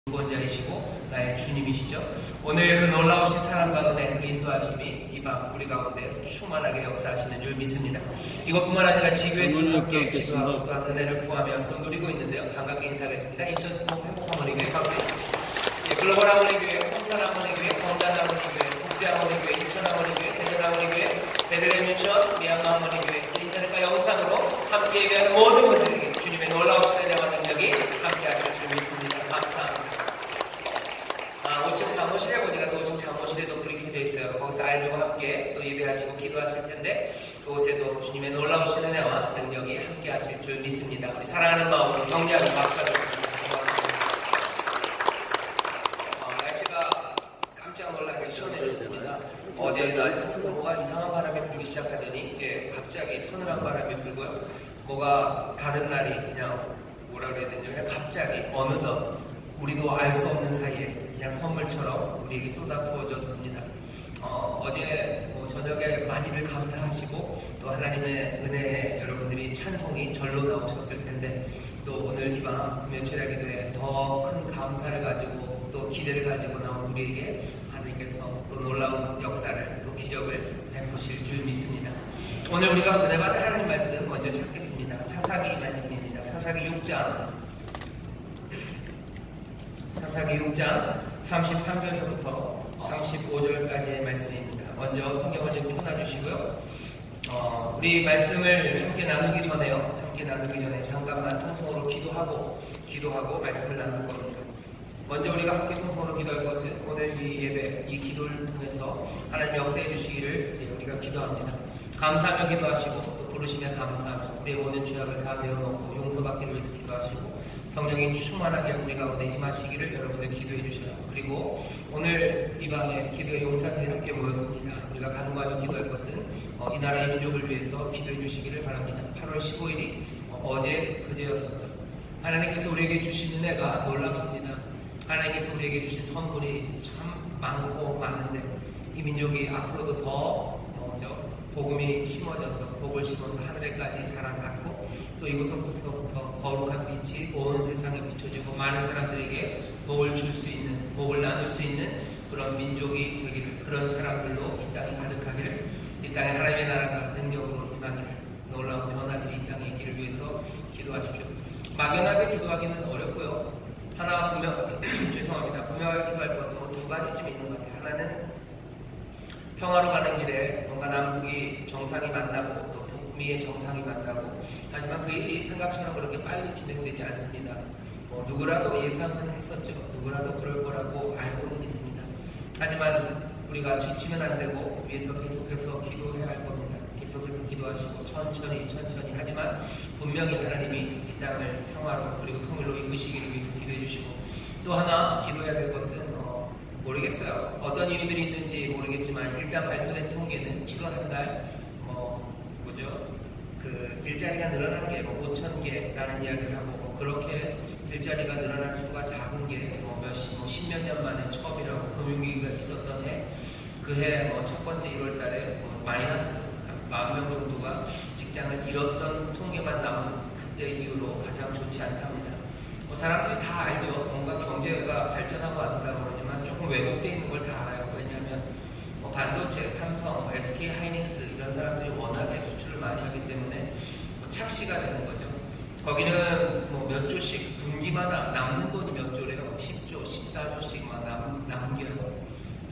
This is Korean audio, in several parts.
구원자이시고 나의 주님이시죠. 오늘 그 놀라우신 사랑과 은혜, 그 인도하심이 이 밤 우리 가운데 충만하게 역사하시는 줄 믿습니다. 이것뿐만 아니라 지교에서 함께 기도하고 또한 은혜를 구하며 또 누리고 있는데요. 반갑게 인사하겠습니다. 인천스모 행복하모니교회 박수입니다. 글로벌 하모니교회, 성산 하모니교회, 건단 하모니교회, 국제 하모니교회, 인천 하모니교회, 대전 하모니교회, 베들레헴 유치원, 미얀마 하모니교회, 인터넷과 영상으로 함께 예배하는 모든 분들에게 주님의 놀라우신 은혜와 능력이 함께 하실 줄 믿습니다. 감사합니다. 5층 사무실에 보니까 또 5층 사무실에도 불이 켜져 있어요. 거기서 아이들과 함께 또 예배하시고 기도하실 텐데 그곳에도 주님의 놀라우신 은혜와 능력이 함께 하실 줄 믿습니다. 우리 사랑하는 마음으로 격려하는 박수를 드립니다. 날씨가 깜짝 놀라게 시원해졌습니다. 어제 날부터 뭐가 이상한 바람이 불기 시작하더니 갑자기 서늘한 바람이 불고요. 뭐가 다른 날이 그냥 뭐라 그래야 되냐, 그냥 갑자기 어느덧 우리도 알 수 없는 사이에 그냥 선물처럼 우리에게 쏟아 부어졌습니다. 어제 저녁에 많이들 감사하시고 또 하나님의 은혜에 여러분들이 찬송이 절로 나오셨을 텐데 또 오늘 이 밤 금요철야 기도에 더 큰 감사를 가지고 또 기대를 가지고 나온 우리에게 하나님께서 또 놀라운 역사를 또 기적을 베푸실 줄 믿습니다. 오늘 우리가 은혜 받을 하나님 말씀 먼저 찾겠습니다. 사사기 말씀입니다. 사사기 6장 33절서부터 35절까지의 말씀입니다. 먼저 성경을 좀 펴놔주시고요. 우리 말씀을 함께 나누기 전에 잠깐만 통성으로 기도하고 말씀을 나눌 겁니다. 먼저 우리가 함께 통성으로 기도할 것은 오늘 이 예배, 이 기도를 통해서 하나님 역사해 주시기를 우리가 기도합니다. 감사하며 기도하시고 또 부르시며 감사하며 우리의 모든 죄악을 다 내어놓고 용서받기를 위해서 기도하시고 성령이 충만하게 우리 가운데 임하시기를 여러분들 기도해 주셔요. 그리고 오늘 이 밤에 기도의 용사들이 함께 모였습니다. 우리가 간구하며 기도할 것은 이 나라의 민족을 위해서 기도해 주시기를 바랍니다. 8월 15일이 어제 그제였었죠. 하나님께서 우리에게 주신 은혜가 놀랍습니다. 하나님께서 우리에게 주신 선물이 참 많고 많은데 이 민족이 앞으로도 더 복음이 심어져서 복을 심어서 하늘에까지 자라나고 또 이곳으로부터 거룩한 빛이 온 세상에 비춰지고 많은 사람들에게 복을 줄 수 있는, 복을 나눌 수 있는 그런 민족이 되기를, 그런 사람들로 이 땅이 가득하기를, 이 땅에 하나님의 나라가 능력으로 임하기를, 놀라운 변화들이 이 땅에 있기를 위해서 기도하십시오. 막연하게 기도하기는 어렵고요. 하나 분명하게 분명하게 기도할 것은 두 가지쯤 있는 것 같아요. 하나는 평화로 가는 길에 뭔가 남북이 정상이 만나고 또 북미의 정상이 만나고, 하지만 그 일이 생각처럼 그렇게 빨리 진행되지 않습니다. 누구라도 예상은 했었죠. 누구라도 그럴 거라고 알고는 있습니다. 하지만 우리가 지치면 안 되고 위에서 계속해서 기도해야 할 겁니다. 계속해서 기도하시고 천천히 하지만 분명히 하나님이 이 땅을 평화로 그리고 통일로 이끄시기를 위해서 기도해 주시고, 또 하나 기도해야 될 것은 모르겠어요. 어떤 이유들이 있는지 모르겠지만 일단 발표된 통계는 7월 한 달 그 일자리가 늘어난 게 5,000개라는 이야기를 하고, 그렇게 일자리가 늘어난 수가 작은 게 십몇 년 만에 처음이라고, 금융위기가 있었던 해, 그 해 첫 번째 1월 달에 마이너스 10,000명 정도가 직장을 잃었던 통계만 남은 그때 이후로 가장 좋지 않답니다. 사람들이 다 알죠. 뭔가 경제가 발전하고 한다고 그러지만 조금 왜곡되어 있는 걸 다 알아요. 왜냐하면 반도체, 삼성, SK 하이닉스 이런 사람들이 워낙에 수출을 많이 하기 때문에 착시가 되는 거죠. 거기는 몇 조씩 분기마다 남는 돈이 몇 조래요. 10조, 14조씩 남겨요.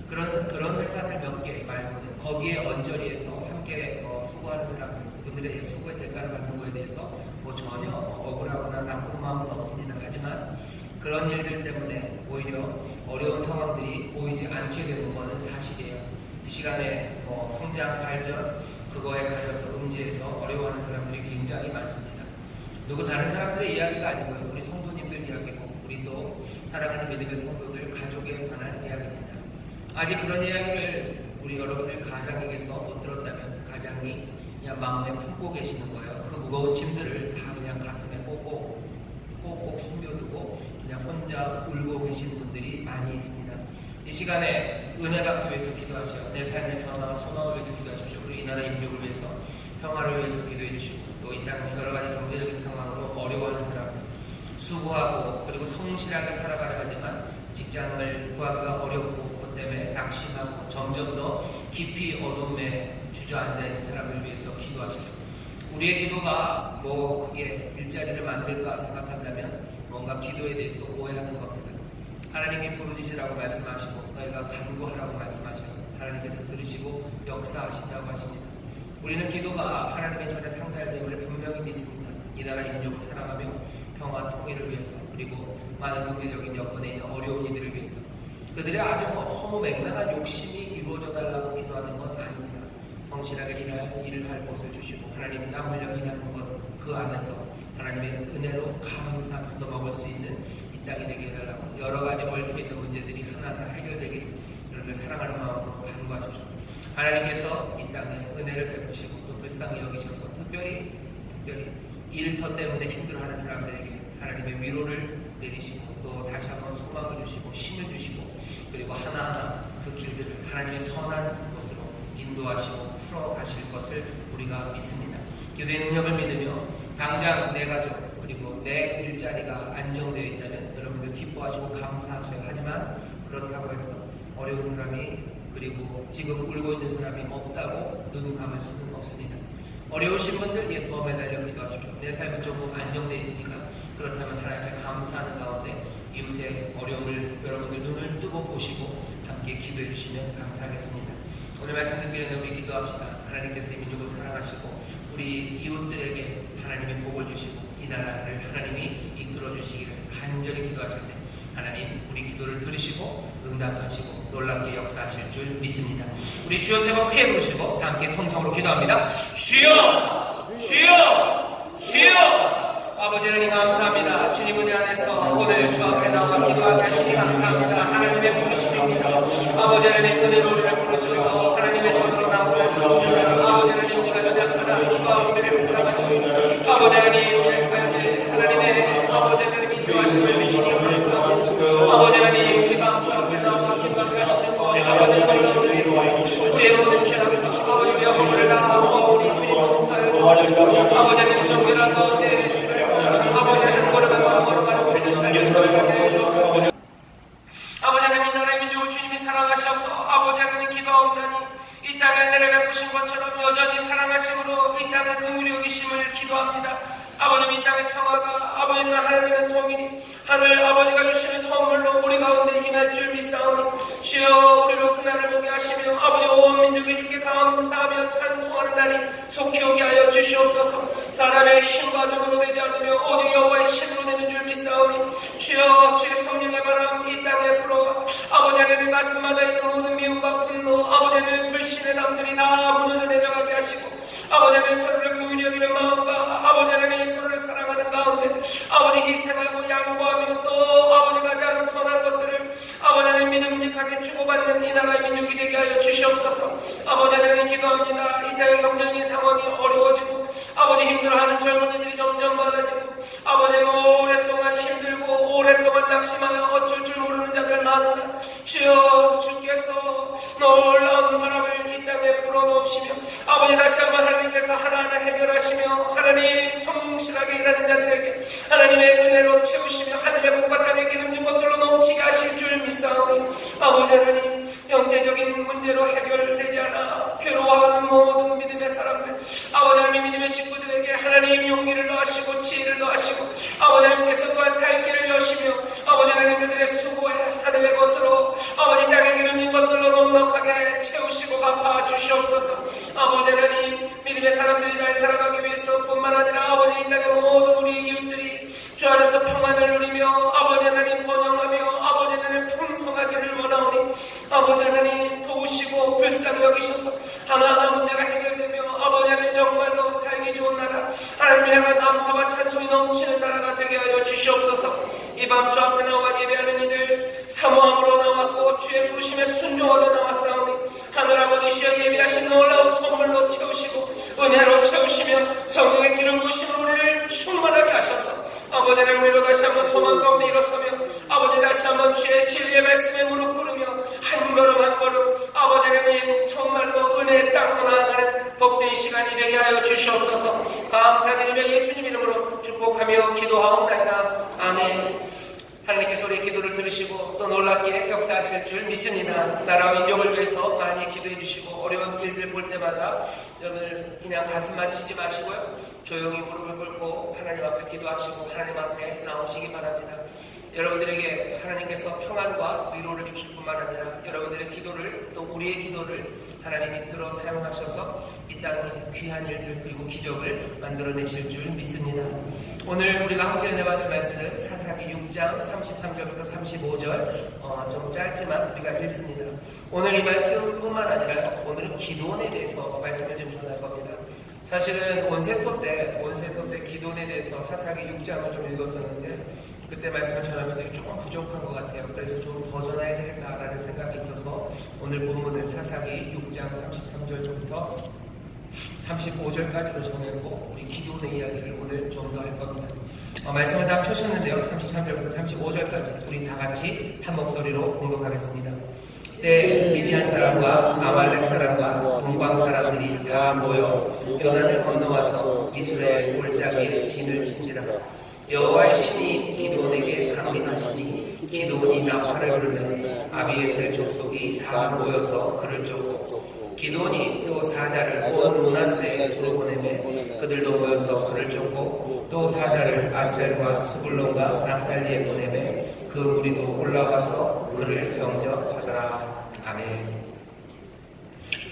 그런 회사들 몇 개 말고는 거기에 언저리에서 함께 수고하는 사람들, 그들의 수고의 대가를 받는 거에 대해서 전혀 억울하거나 나쁜 마음은 없습니다. 하지만 그런 일들 때문에 오히려 어려운 상황들이 보이지 않게 되는 것은 사실이에요. 이 시간에 성장, 발전, 그거에 가려서 음지에서 어려워하는 사람들이 굉장히 많습니다. 누구 다른 사람들의 이야기가 아니고요. 우리 성도님들 이야기고, 우리 또 사랑하는 믿음의 성도들, 가족에 관한 이야기입니다. 아직 그런 이야기를 우리 여러분들 가장에게서 못 들었다면 가장이 그냥 마음에 품고 계시는 거예요. 그 무거운 짐들을 다 그냥 가슴에 꼭꼭 숨겨두고 그냥 혼자 울고 계시는 분들이 많이 있습니다. 이 시간에 은혜 받기 위해서 기도하시오. 내 삶의 변화와 소망을 위해서 기도하십시오. 우리 이 나라의 민족을 위해서, 평화를 위해서 기도해 주시고, 또 이 땅 여러 가지 경제적인 상황으로 어려워하는 사람들, 수고하고 그리고 성실하게 살아가려 하지만 직장을 구하기가 어렵고 그것 때문에 낙심하고 점점 더 깊이 어둠에 주저앉아 있는 사람을 위해서 기도하십시오. 우리의 기도가 그게 일자리를 만들까 생각한다면 뭔가 기도에 대해서 오해하는 겁니다. 하나님이 부르짖으라고 말씀하시고 너희가 간구하라고 말씀하시고 하나님께서 들으시고 역사하신다고 하십니다. 우리는 기도가 하나님의 전에 상달됨을 분명히 믿습니다. 이 나라 민족을 사랑하며 평화 통일을 위해서 그리고 많은 경제적인 여건에 있는 어려운 이들을 위해서 그들의 아주 허무맹랑한 욕심이 이루어져 달라고 기도하는 건 아닙니다. 성실하게 일을 할 곳을 주시고 하나님 땀 흘려 일하는 것 그 안에서 하나님의 은혜로 감사하면서 먹을 수 있는 이 땅이 되게 해달라고 여러 가지 얽혀있는 문제들이 하나하나 해결되기를 여러분을 사랑하는 마음으로 간구하십시오. 하나님께서 이 땅에 은혜를 베푸시고 또 불쌍히 여기셔서 특별히 일터 때문에 힘들어하는 사람들에게 하나님의 위로를 내리시고 또 다시 한번 소망을 주시고 힘을 주시고 그리고 하나하나 그 길들을 하나님의 선한 곳으로 인도하시고 풀어가실 것을 우리가 믿습니다. 기도의 능력을 믿으며 당장 내 가족 그리고 내 일자리가 안정되어 있다면 여러분들 기뻐하시고 감사하셔야 하지만 그렇다고 해서 어려운 사람이 그리고 지금 울고 있는 사람이 없다고 눈 감을 수는 없습니다. 어려우신 분들 더 매달려 기도하십시오. 내 삶은 조금 안정되어 있으니까 그렇다면 하나님께 감사하는 가운데 이웃의 어려움을 여러분들 눈을 뜨고 보시고 함께 기도해 주시면 감사하겠습니다. 오늘 말씀 듣기 전에 우리 기도합시다. 하나님께서 이 민족을 사랑하시고 우리 이웃들에게 하나님의 복을 주시고 이 나라를 하나님이 이끌어 주시기를 간절히 기도하실 때 하나님 우리 기도를 들으시고 응답하시고 놀랍게 역사하실 줄 믿습니다. 우리 주여 세 번 크게 부르시고 다 함께 통성으로 기도합니다. 주여! 주여! 주여! 아버지 하나님 감사합니다. 주님 은혜 안에서 오늘 주 앞에 나와 기도하게 하시니 감사합니다. 하나님의 부르심입니다. 아버지 하나님 은혜로 우리를 부르셔서 하나님의 전으로 나오게 주시옵소서. 아버지 하나님 우리가 연약하나 주가 우리를 부탁하시옵소서. 아버지 하나님 우리의 삶에 하나님의 아버지 하나님 인도하심을 주시옵소서. 아버지 하나님 우리가 주 앞에 나와 기도하게 하시는 아버지 하나님 우리의 모든 죄악을 주시고 우리의 허물을 다하고 우리 주님 봉사를 주옵소서. 아버지 하나님 정결하서 내 주를 아버지 하나님 걸어가고 걸어가고 주님 살려주옵소서. 아버지 하나님 이 나라의 민족을 주님이 사랑하셔서 아버지 하나님 기도하옵나니 이 땅에 은혜를 베푸신 것처럼 여전히 사랑하심으로 이 땅을 긍휼히 여기심을 기도합니다. 아버님 이 땅의 평화가 아버지는 하나님의 통일이 하늘 아버지가 주시는 선물로 우리 가운데 임할 줄 믿사오니 주여 우리로 그날을 보게 하시며 아버지 온 민족이 주께 감사하며 찬송하는 날이 속히 오게 하여 주시옵소서. 사람의 힘과 능으로 되지 않으며 오직 여호와의 신으로 되는 줄 믿사오니 주여 주의 성령의 바람 이 땅에 불어와 아버지 하나님 가슴마다 있는 모든 미움과 분노 아버지 하나님 불신의 담들이 다 무너져 내려가게 하시고 아버지 하나님 서로를 긍휼히 여기는 마음과 아버지 하나님 서로를 사랑하는 가운데 아버지 희생하고 양보하며 또 아버지 가장 선한 것들을 아버지 하나님 믿음직하게 주고받는 이 나라의 민족이 되게 하여 주시옵소서. 아버지 하나님 기도합니다. 이 땅의 경제적인 상황이 어려워지고 아버지 힘들어하는 젊은이들이 점점 많아지고 아버지 오랫동안 힘들고 오랫동안 낙심하여 어쩔 줄 모르는 자들 많으나 주여 주께서 놀라운 바람을 이 땅에 불어넣으시며 아버지 다시 한번 하나님께서 하나하나 해결하시며 하나님 성실하게 일하는 자들에게 하나님의 은혜로 채우시며 하늘의 복과 땅의 기름진 것들로 넘치게 하실 줄 믿사오니 아버지 하나님 영재적인 문제로 해결되지 않아 괴로워하는 모든 믿음의 사람들 아버지 하나님 믿음의 식구들에게 하나님 용기를 더하시고 지혜를 더하시고 아버지 하나님께서 또한 살 길을 여시며 아버지 하나님 그들의 수고에 하늘의 것으로 아버지 땅의 기름진 것들로 넉넉하게 채우시고 갚아 주시옵소서. 아버지 하나님 믿음의 사람들이 잘 살아가기 위해서 뿐만 아니라 아버지 이 땅의 모든 우리 이웃들이 주 안에서 평안을 누리며 아버지 하나님 번영하며 아버지 하나님 풍성하기를 원하오니 아버지 하나님 도우시고 불쌍히 여기셔서 하나하나 문제가 해결되며 아버지 하나님 정말로 사용이 좋은 나라 하나님의 향한 감사와 찬송이 넘치는 나라가 되게 하여 주시옵소서. 이 밤 주 앞에 나와 예배하는 이들 사모함으로 나왔고 주의 부르심에 순종하러 나왔사오니 하늘아버지시여 예배하신 놀라운 선물로 채우시고 은혜로 채우시며 성령의 기름 부으심으로 우리를 충만하게 하셔서 아버지 하나님 우리로 다시 한번 소망 가운데 일어서며 아버지 다시 한번 주의 진리의 말씀에 무릎 꿇으며 한 걸음 한 걸음 아버지 하나님 정말로 은혜의 땅으로 나아가는 복된 시간이 되게 하여 주시옵소서. 감사드리며 예수님 이름으로 축복하며 기도하옵나이다. 아멘. 놀랍게 역사하실 줄 믿습니다. 나라와 민족을 위해서 많이 기도해 주시고 어려운 일들 볼 때마다 여러분들 그냥 가슴만 치지 마시고요. 조용히 무릎을 꿇고 하나님 앞에 기도하시고 하나님 앞에 나오시기 바랍니다. 여러분들에게 하나님께서 평안과 위로를 주실 뿐만 아니라 여러분들의 기도를 또 우리의 기도를 하나님이 들어 사용하셔서 이 땅에 귀한 일들 그리고 기적을 만들어내실 줄 믿습니다. 오늘 우리가 함께 은혜받을 말씀 사사기 6장 33절부터 35절 좀 짧지만 우리가 읽습니다. 오늘 이 말씀뿐만 아니라 오늘은 기도원에 대해서 말씀을 좀 전할 겁니다. 사실은 온세토 때 기도원에 대해서 사사기 6장을 좀 읽었었는데 그때 말씀을 전하면서 조금 부족한 것 같아요. 그래서 좀 더 전해야 되겠다라는 생각이 있어서 오늘 본문을 사사기 6장 33절부터 35절까지로 정했고 우리 기도원의 이야기를 오늘 좀 더 할 겁니다. 말씀을 다 펴셨는데요. 33절부터 35절까지 우리 다 같이 한 목소리로 공독하겠습니다. 그때 미디안 사람과 아말렉 사람과 동방 사람들이 다 모여 요단을 건너와서 이스라엘 골짜기에 진을 친지라. 여호와의 신이 기드온에게 강림하시니 기드온이 나팔을 불며 아비에셀 족속이 다 모여서 그를 쫓고 기드온이 또 사자를 온 므낫세에 보내매 그들도 모여서 그를 쫓고 또 사자를 아셀과 스불론과 납달리에 보내매 그 무리도 올라와서 그를 영접하더라. 아멘.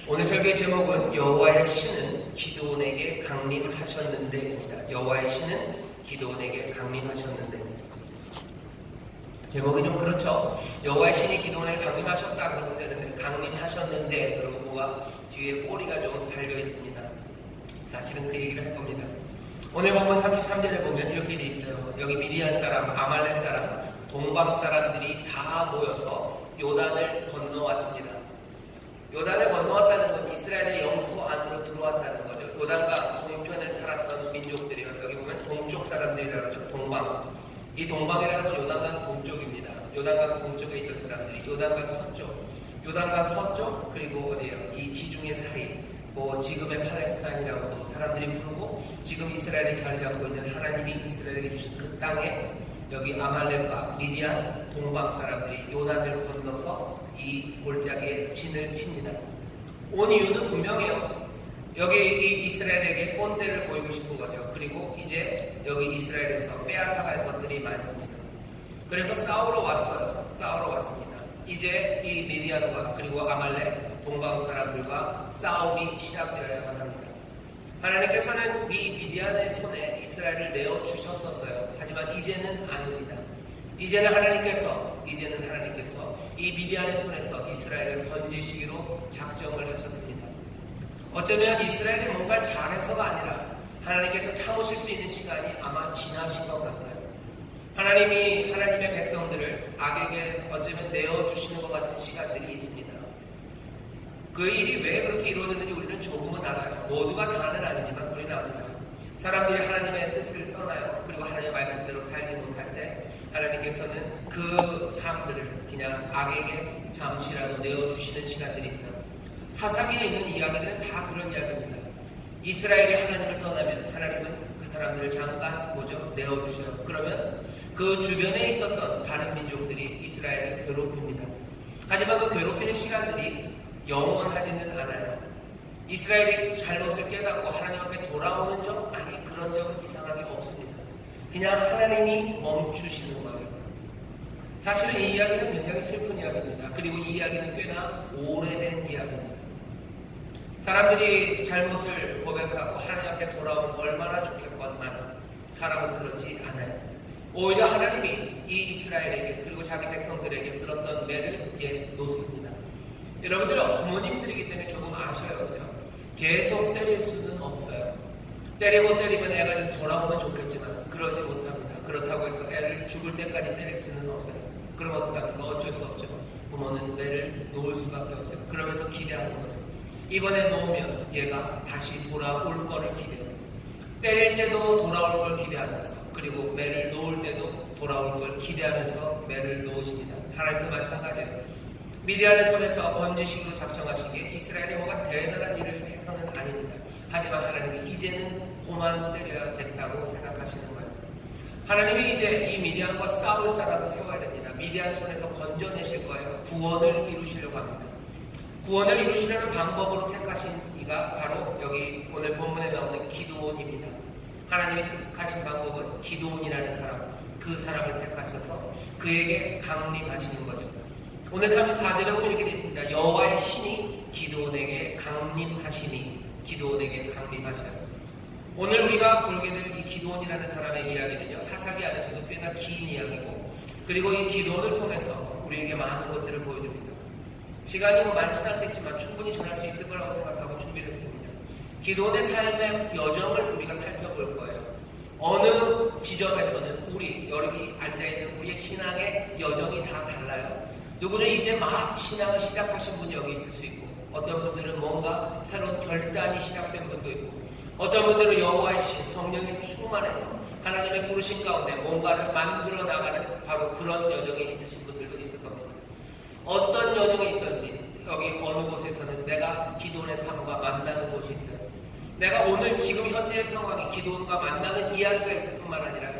오늘 설교의 제목은 여호와의 신은 기드온에게 강림하셨는데입니다. 여호와의 신은 기드온에게 강림하셨는데 제목이 좀 그렇죠. 여호와의 신이 기드온에게 강림하셨다 그러면 되는데 강림하셨는데 그러고 뭐가 뒤에 꼬리가 좀 달려 있습니다. 사실은 그 얘기를 할 겁니다. 오늘 본문 33절에 보면 이렇게 돼 있어요. 여기 미디안 사람, 아말렉 사람, 동방 사람들이 다 모여서 요단을 건너왔습니다. 요단을 건너왔다는 건 이스라엘의 영토 안으로 들어왔다는 거죠. 요단강 동편에 살았던 민족들이요. 여기 보면 동쪽 사람들이라고 하죠. 동방. 이 동방이라는 건 요단강 동쪽입니다. 요단강 동쪽에 있던 사람들이 요단강 서쪽, 요단강 서쪽 그리고 어디예요? 이 지중해 사이. 뭐 지금의 팔레스타인이라고도 사람들이 부르고 지금 이스라엘에 자리 잡고 있는 하나님이 이스라엘에게 주신 그 땅에 여기 아말렉과 미디안 동방 사람들이 요단을 건너서 이 골짜기에 진을 칩니다. 온 이유는 분명해요. 여기 이 이스라엘에게 꼰대를 보이고 싶은 거죠. 그리고 이제 여기 이스라엘에서 빼앗아갈 것들이 많습니다. 그래서 싸우러 왔습니다. 이제 이 미디안과 그리고 아말렉 동방 사람들과 싸움이 시작되어야만 합니다. 하나님께서는 이 미디안의 손에 이스라엘을 내어주셨었어요. 하지만 이제는 아닙니다. 이제는 하나님께서 이 미디안의 손에서 이스라엘을 건지시기로 작정을 하셨습니다. 어쩌면 이스라엘이 뭔가를 잘해서가 아니라 하나님께서 참으실 수 있는 시간이 아마 지나신 것 같아요. 하나님이 하나님의 백성들을 악에게 어쩌면 내어주시는 것 같은 시간들이 있습니다. 그 일이 왜 그렇게 이루어졌는지 우리는 조금은 알아요. 모두가 다는 아니지만 우리는 압니다. 사람들이 하나님의 뜻을 떠나요. 그리고 하나님의 말씀대로 살지 못할 때 하나님께서는 그 사람들을 그냥 악에게 잠시라도 내어주시는 시간들이 있어요. 사사기에 있는 이야기들은 다 그런 이야기입니다. 이스라엘이 하나님을 떠나면 하나님은 그 사람들을 잠깐 내어주셔요. 그러면 그 주변에 있었던 다른 민족들이 이스라엘을 괴롭힙니다. 하지만 그 괴롭히는 시간들이 영원하지는 않아요. 이스라엘이 잘못을 깨닫고 하나님 앞에 돌아오는 적? 아니, 그런 적은 이상하게 없습니다. 그냥 하나님이 멈추시는 거예요. 사실 이 이야기는 굉장히 슬픈 이야기입니다. 그리고 이 이야기는 꽤나 오래된 이야기입니다. 사람들이 잘못을 고백하고 하나님 앞에 돌아오면 얼마나 좋겠건만 사람은 그렇지 않아요. 오히려 하나님이 이 이스라엘에게 그리고 자기 백성들에게 들었던 매를 놓습니다. 여러분들은 부모님들이기 때문에 조금 아셔요. 그죠? 계속 때릴 수는 없어요. 때리면 애가 좀 돌아오면 좋겠지만 그러지 못합니다. 그렇다고 해서 애를 죽을 때까지 때릴 수는 없어요. 그럼 어떡합니까? 어쩔 수 없죠. 부모는 애를 놓을 수밖에 없어요. 그러면서 기대하는 거죠. 이번에 놓으면 얘가 다시 돌아올 거를 기대해요. 때릴 때도 돌아올 걸 기대하면서 그리고 매를 놓을 때도 돌아올 걸 기대하면서 매를 놓으십니다. 하나님도 마찬가지예요. 미디안의 손에서 건지식으로 작정하시기에 이스라엘이 뭔가 대단한 일을 해서는 아닙니다. 하지만 하나님이 이제는 그만 때려야 된다고 생각하시는 거예요. 하나님이 이제 이 미디안과 싸울 사람을 세워야 됩니다. 미디안 손에서 건져내실 거예요. 구원을 이루시려고 합니다. 구원을 이루시려는 방법으로 택하신 이가 바로 여기 오늘 본문에 나오는 기드온입니다. 하나님이 택하신 방법은 기드온이라는 사람, 그 사람을 택하셔서 그에게 강림하시는 거죠. 오늘 34절에 보면 이렇게 되어 있습니다. 여호와의 신이 기드온에게 강림하시니, 기드온에게 강림하셔요. 오늘 우리가 보게 될 이 기드온이라는 사람의 이야기는요, 사사기 안에서도 꽤나 긴 이야기고, 그리고 이 기드온을 통해서 우리에게 많은 것들을 보여줍니다. 시간이 많지는 않겠지만 충분히 전할 수 있을 거라고 생각하고 준비를 했습니다. 기드온의 삶의 여정을 우리가 살펴볼 거예요. 어느 지점에서는 여기 앉아있는 우리의 신앙의 여정이 다 달라요. 누구는 이제 막 신앙을 시작하신 분이 여기 있을 수 있고, 어떤 분들은 뭔가 새로운 결단이 시작된 분도 있고, 어떤 분들은 여호와의 신, 성령님 충만해서 하나님의 부르심 가운데 뭔가를 만들어 나가는 바로 그런 여정에 있으신 분들도 있을 겁니다. 어떤 여정이 있든지 여기 어느 곳에서는 내가 기드온의 삶과 만나는 곳이 있어요. 내가 오늘 지금 현재의 상황이 기드온과 만나는 이야기가 있을 뿐만 아니라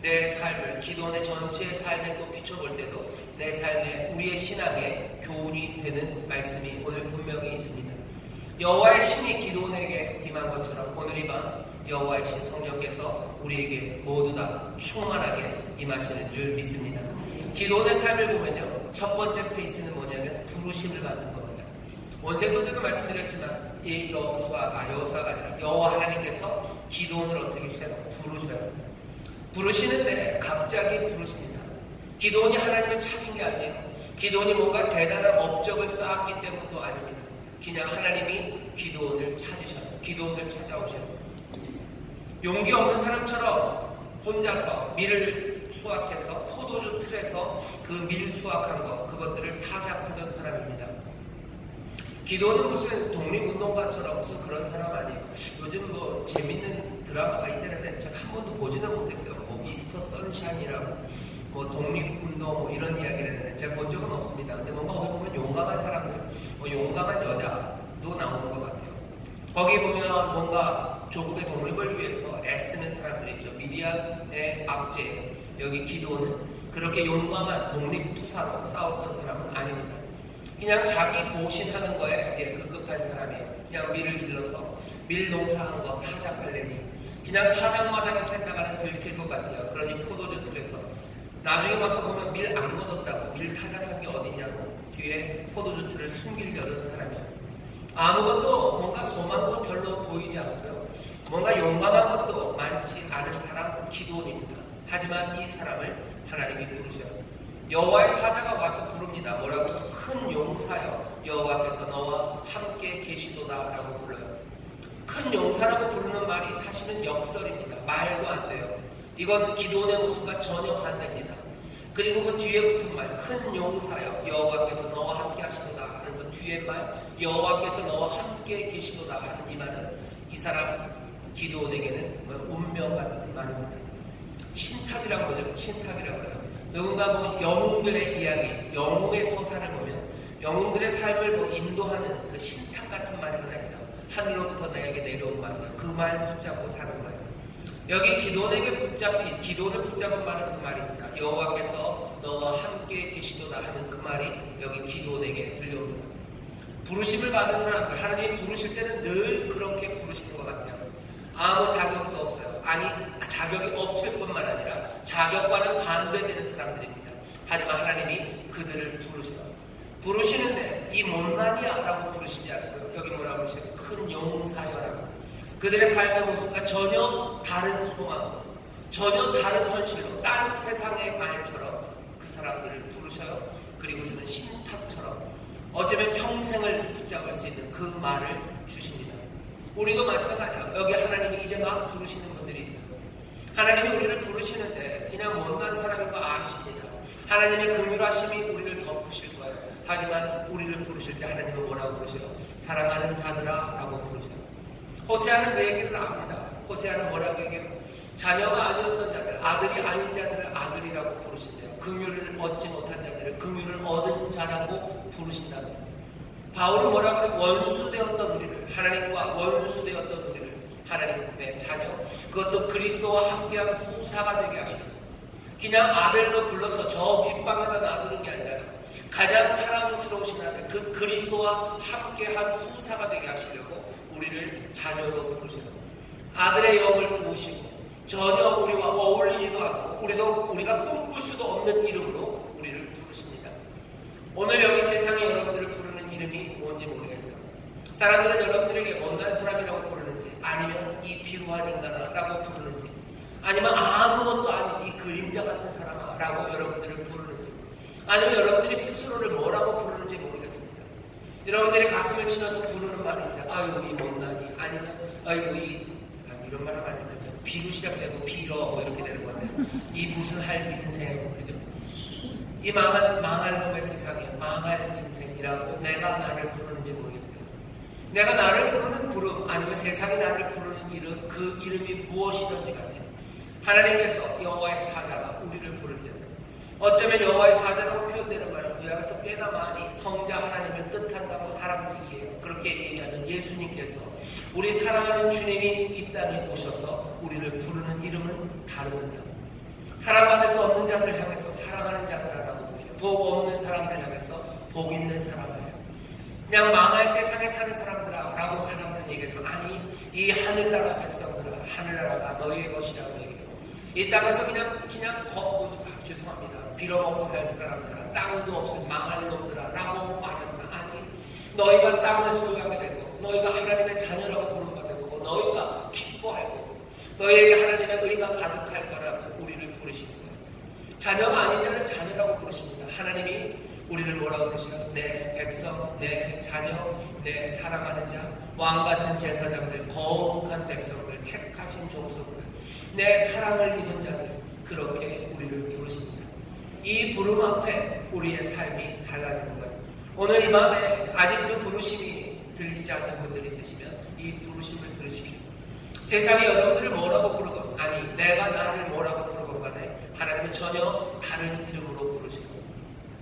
내 삶을 기드온의 전체의 삶에 또 비춰볼 때도 내 삶에 우리의 신앙에 교훈이 되는 말씀이 오늘 분명히 있습니다. 여호와의 신이 기드온에게 임한 것처럼 오늘 이 밤 여호와의 신 성령께서 우리에게 모두 다 충만하게 임하시는 줄 믿습니다. 기드온의 삶을 보면요, 첫 번째 페이스는 뭐냐면 부르심을 받는 겁니다. 원세도 때도 말씀드렸지만 이 여호수아가 아니라 여호와 하나님께서 기드온을 어떻게 하셔요? 부르셔요. 부르시는데 갑자기 부르십니다. 기드온이 하나님을 찾은 게 아니에요. 기드온이 뭔가 대단한 업적을 쌓았기 때문도 아닙니다. 그냥 하나님이 기드온을 찾으셔요. 기드온을 찾아오셔요. 용기 없는 사람처럼 혼자서 밀을 수확해서 포도주 틀에서 그 밀 수확한 그것들을 타작하던 사람입니다. 기드온은 무슨 독립운동가처럼 무슨 그런 사람 아니에요. 요즘 재밌는 드라마가 인터넷에 제가 한 번도 보지는 못했어요. 미스터 선샤인이라고 독립운동 이런 이야기를 했는데 제가 본 적은 없습니다. 근데 뭔가 거기 보면 용감한 사람들, 용감한 여자도 나오는 것 같아요. 거기 보면 뭔가 조국의 독립을 위해서 애쓰는 사람들이 있죠. 미디안의 압제, 여기 기드온은 그렇게 용감한 독립투사로 싸웠던 사람은 아닙니다. 그냥 자기 보신하는 거에 급급한 사람이에요. 그냥 밀을 길러서 밀 농사한 거 타작하려니 그냥 타작마당에서 생각하는 들킬 것 같아요. 그러니 포도주 틀에서 나중에 와서 보면 밀 안 걷었다고, 밀 타작한 게 어디냐고 뒤에 포도주 틀을 숨기려는 사람이에요. 아무것도 뭔가 소망도 별로 보이지 않고요. 뭔가 용감한 것도 많지 않은 사람 기드온입니다. 하지만 이 사람을 하나님이 부르셔요. 여호와의 사자가 와서 부릅니다. 뭐라고? 큰 용사여 여호와께서 너와 함께 계시도다 라고 불러요. 큰 용사라고 부르는 말이 사실은 역설입니다. 말도 안 돼요. 이건 기드온의 모습과 전혀 반대입니다. 그리고 그 뒤에 붙은 말, 큰 용사여 여호와께서 너와 함께 하시도다 하는 그 뒤에 말, 여호와께서 너와 함께 계시도다 하는 이 말은 이 사람 기드온에게는 운명 같은 말입니다. 신탁이라고 그러죠. 신탁이라고 해요. 누군가 영웅들의 이야기, 영웅의 서사를 보면 영웅들의 삶을 인도하는 그 신탁 같은 말이 하나 있어요. 하늘로부터 나에게 내려온 말이다. 그 말 붙잡고 사는 거예요. 여기 기드온을 붙잡은 말은 그 말입니다. 여호와께서 너와 함께 계시도다 하는 그 말이 여기 기드온에게 들려옵니다. 부르심을 받은 사람들, 하나님이 부르실 때는 늘 그렇게 부르시는 것 같아요. 아무 자격도 없어요. 아니, 자격이 없을 뿐만 아니라 자격과는 반대되는 사람들입니다. 하지만 하나님이 그들을 부르셔요. 부르시는데 이 못난이야 라고 부르시지 않고요. 여기 뭐라고 부르셔요? 큰 용사여라고. 그들의 삶의 모습과 전혀 다른 소망, 전혀 다른 현실로, 딴 세상의 말처럼 그 사람들을 부르셔요. 그리고서는 신탁처럼 어쩌면 평생을 붙잡을 수 있는 그 말을 주십니다. 우리도 마찬가지예요. 여기 하나님이 이제 막 부르시는 분들이 있어요. 하나님이 우리를 부르시는데 그냥 못난 사람인 거 아십니다. 하나님의 긍휼하심이 우리를 덮으실 거예요. 하지만 우리를 부르실 때 하나님은 뭐라고 부르셔요? 사랑하는 자들아 라고 부르셔요. 호세아는 그 얘기를 압니다. 호세아는 뭐라고 얘기해요? 자녀가 아니었던 자들, 아들이 아닌 자들을 아들이라고 부르신대요. 긍휼을 얻지 못한 자들을 긍휼을 얻은 자라고 부르신답니다. 바울은 뭐라고 해요? 원수되었던 우리를, 하나님과 원수되었던 우리를 하나님의 자녀, 그것도 그리스도와 함께한 후사가 되게 하시고 그냥 아들로 불러서 저 뒷방에다 놔두는 게 아니라 가장 사랑스러우신 아들, 그 그리스도와 함께한 후사가 되게 하시려고 우리를 자녀로 부르시고 아들의 영을 부으시고 전혀 우리와 어울리지도 않고 우리가 꿈꿀 수도 없는 이름으로 우리를 부르십니다. 오늘 여기 세상에 여러분들을 부르는 이름이 뭔지 모르겠어요. 사람들은 여러분들에게 못난 사람이라고 부르는지, 아니면 이 피로한 인간아라고 부르는지, 아니면 아무것도 아닌 이 그림자 같은 사람아라고 여러분들을 부르는지, 아니면 여러분들이 스스로를 뭐라고 부르는지 모르겠습니다. 여러분들이 가슴을 치면서 부르는 말이 있어요. 아이고 이 못나니, 아니면 아이고 이런 말 하면 안 되는데 무슨 비로 시작되고 비러 뭐 이렇게 되는 건데, 이 무슨 할 인생, 그죠? 이 망할 놈의 세상에 망할 인생이라고 내가 나를 부르는지 모르겠어요. 내가 나를 부르는 부름, 아니면 세상이 나를 부르는 이름, 그 이름이 무엇이든지 간에 하나님께서 여호와의 사자가 우리를 부를 때는, 어쩌면 여호와의 사자라고 표현되는 말은 구약에서 꽤나 많이 성자 하나님을 뜻한다고 사람들이 이해해요. 그렇게 얘기하면 예수님께서 우리 사랑하는 주님이 이 땅에 오셔서 우리를 부르는 이름은 다르느냐, 사랑받을 수 없는 자들 향해서 사랑하는 자들이라고 부르죠. 복 없는 사람들 향해서 복 있는 사람이에요. 그냥 망할 세상에 사는 사람들아 라고 사람들은 얘기하지만, 아니 이 하늘나라 백성들아, 하늘나라가 너희의 것이라고 얘기해요. 이 땅에서 그냥 죄송합니다, 빌어먹고 살 사람들아, 땅도 없은 망할 놈들아 라고 말하지만, 아니 너희가 땅을 소유하게 되고 너희가 하나님의 자녀라고 부름받게 되고 너희가 기뻐할 거고 너희에게 하나님의 의가 가득할 거라고 우리를 부르시는 거예요. 자녀가 아닌 자를 자녀라고 부르십니다. 하나님이 우리를 뭐라고 부르시나요? 내 백성, 내 자녀, 내 사랑하는 자, 왕같은 제사장들, 거룩한 백성들, 택하신 종속들, 내 사랑을 입은 자들, 그렇게 우리를 부르십니다. 이 부름 앞에 우리의 삶이 달라지는 거예요. 오늘 이 밤에 아직 그 부르심이 들리지 않는 분들이 있으시면 이 부르심을 들으십시오. 세상이 여러분들을 뭐라고 부르건, 아니 내가 나를 뭐라고 부르건 간에 하나님은 전혀 다른 이름으로 부르시고,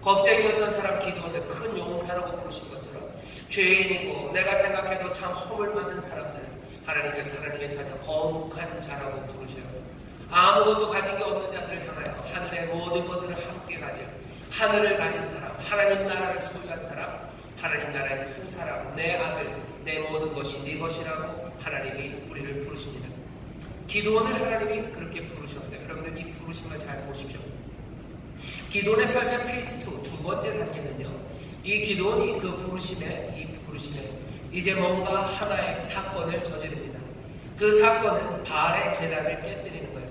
겁쟁이였던 사람 기도원을 큰 용사라고 부르신 것처럼 죄인이고 내가 생각해도 참 허물 많은 사람들을 하나님께서 하나님의 자녀, 거룩한 자라고 부르셔요. 아무것도 가진 게 없는 자들을 향하여 하늘의 모든 것들을 함께 가질, 하늘을 가진 사람, 하나님 나라를 소유한 사람, 하나님 나라의 후사라고, 내 아들, 내 모든 것이 네 것이라고 하나님이 우리를 부르십니다. 기도원을 하나님이 그렇게 부르셨어요. 여러분들 이 부르심을 잘 보십시오. 기도원의 삶의 페이스 2, 두 번째 단계는요, 이 기도원이 그 부르심에 이제 뭔가 하나의 사건을 저지릅니다. 그 사건은 바알의 제단을 깨뜨리는 거예요.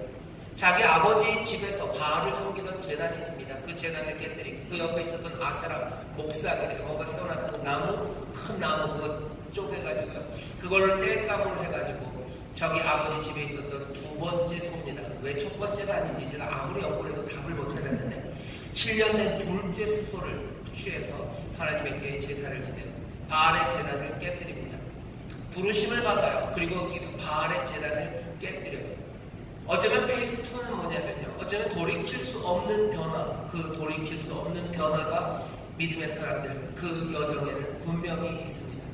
자기 아버지 집에서 바알을 섬기던 제단이 있습니다. 그 제단을 깨뜨리고 그 옆에 있었던 아세라 목사들이 뭔가 세워놨던 나무, 큰 나무 그거 쪼개가지고요, 그걸 뗄감으로 해가지고 저기 아버지 집에 있었던 두 번째 소입니다. 왜 첫 번째가 아닌지 제가 아무리 연구해도 답을 못 찾았는데, 7년 된 둘째 수소를 취해서 하나님께 제사를 지내고 바알의 제단을 깨뜨립니다. 부르심을 받아요. 그리고 바알의 제단을 깨뜨려요. 어쩌면 페이스 2는 뭐냐면요, 어쩌면 돌이킬 수 없는 변화, 그 돌이킬 수 없는 변화가 믿음의 사람들 그 여정에는 분명히 있습니다.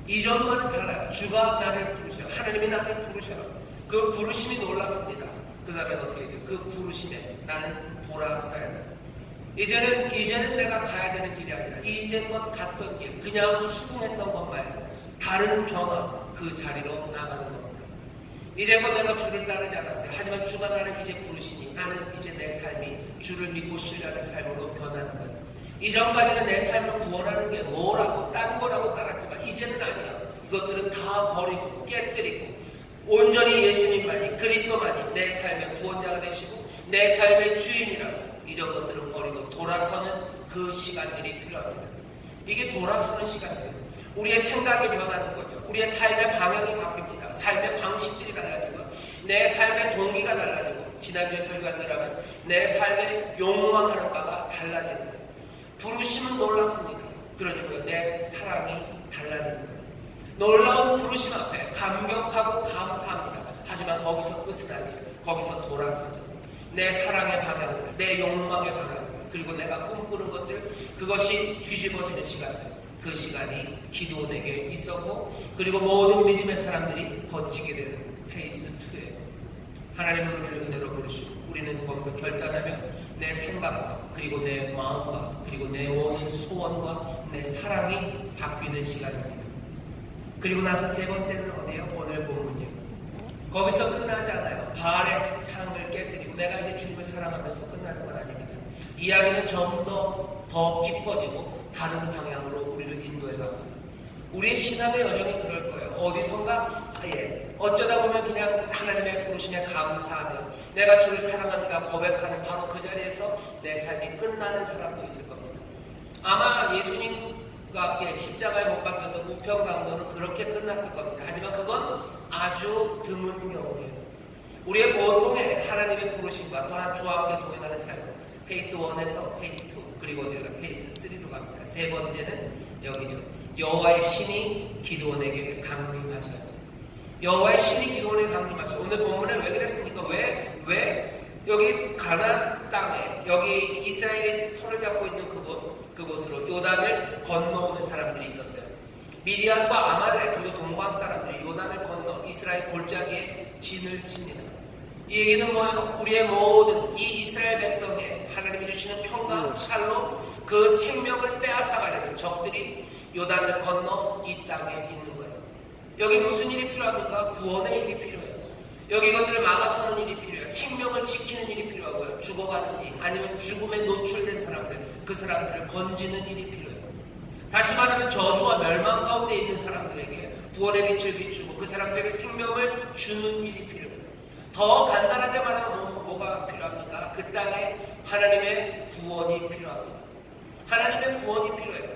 이전과는 달라요. 주가 나를 부르셔요. 하나님이 나를 부르셔요. 그 부르심이 놀랍습니다. 그 다음에 어떻게 돼요? 그 부르심에 나는 돌아서야 돼요. 이제는 내가 가야 되는 길이 아니라 이제껏 갔던 길, 그냥 수긍했던 것 말고 다른 변화, 그 자리로 나가는 겁니다. 이제껏 내가 주를 따르지 않았어요. 하지만 주가 나를 이제 부르시니 나는 이제 내 삶이 주를 믿고 신뢰하는 삶으로 변하는 거예요. 이전까지는 내 삶을 구원하는 게 뭐라고 딴 거라고 따랐지만 이제는 아니야. 이것들은 다 버리고 깨뜨리고 온전히 예수님만이, 그리스도만이 내 삶의 구원자가 되시고 내 삶의 주인이라고 이전 것들은 버리고 돌아서는 그 시간들이 필요합니다. 이게 돌아서는 시간이에요. 우리의 생각이 변하는 거죠. 우리의 삶의 방향이 바뀝니다. 삶의 방식들이 달라지고 내 삶의 동기가 달라지고, 지난주에 설교한다면 내 삶의 욕망하는 바가 달라지는 거예요. 부르심은 놀랍습니다. 그러니 뭐예요? 내 사랑이 달라지는 거예요. 놀라운 부르심 앞에 감격하고 감사합니다. 하지만 거기서 끝은 아니에요. 거기서 돌아서죠. 내 사랑의 방향, 내 욕망의 방향, 그리고 내가 꿈꾸는 것들, 그것이 뒤집어지는 시간, 그 시간이 기도원에게 있었고, 그리고 모든 믿음의 사람들이 거치게 되는 페이스 2예요. 하나님은 우리를 은혜로 부르시고 우리는 거기서 결단하면 내 생각과 그리고 내 마음과 그리고 내 모든 소원과 내 사랑이 바뀌는 시간입니다. 그리고 나서 세 번째는 어디에요? 오늘 본문이에요. 거기서 끝나지 않아요. 바알의 상을 깨뜨리고 내가 이제 주님을 사랑하면서 끝나는 건 아닙니다. 이야기는 좀 더 깊어지고 다른 방향으로 우리를 인도해가고 우리의 신앙의 여정이 그럴 거예요. 어디선가 어쩌다 보면 그냥 하나님의 부르심에 감사하며 내가 주를 사랑합니다 고백하는 바로 그 자리에서 내 삶이 끝나는 사람도 있을 겁니다. 아마 예수님과 함께 십자가에 못 박혔던 우편강도는 그렇게 끝났을 겁니다. 하지만 그건 아주 드문 경우예요. 우리의 보통의 하나님의 부르심과 또한 주와 함께 동행하는 삶, 페이스 1에서 페이스 2 그리고 우리가 페이스 3로 갑니다. 세 번째는 여기죠. 여호와의 신이 기드온에게 강림하셔요. 여호와의 신이 기드온에게 강림하셔요. 오늘 본문에 왜 그랬습니까? 왜 여기 가나안 땅에 여기 이스라엘이 터를 잡고 있는 그곳으로 요단을 건너오는 사람들이 있었어요. 미디안과 아말렉 그리고 동방 사람들이 요단을 건너 이스라엘 골짜기에 진을 칩니다. 이 얘기는 뭐예요? 우리의 모든 이 이스라엘 백성에 하나님이 주시는 평강, 샬롬, 그 생명을 빼앗아가려는 적들이 요단을 건너 이 땅에 있는 거예요. 여기 무슨 일이 필요합니까? 구원의 일이 필요해요. 여기 이것들을 막아서는 일이 필요해요. 생명을 지키는 일이 필요하고요. 죽어가는 일, 아니면 죽음에 노출된 사람들, 그 사람들을 건지는 일이 필요해요. 다시 말하면 저주와 멸망 가운데 있는 사람들에게 구원의 빛을 비추고 그 사람들에게 생명을 주는 일이 필요해요. 더 간단하게 말하면 뭐가 필요합니까? 그 땅에 하나님의 구원이 필요합니다. 하나님의 구원이 필요해요.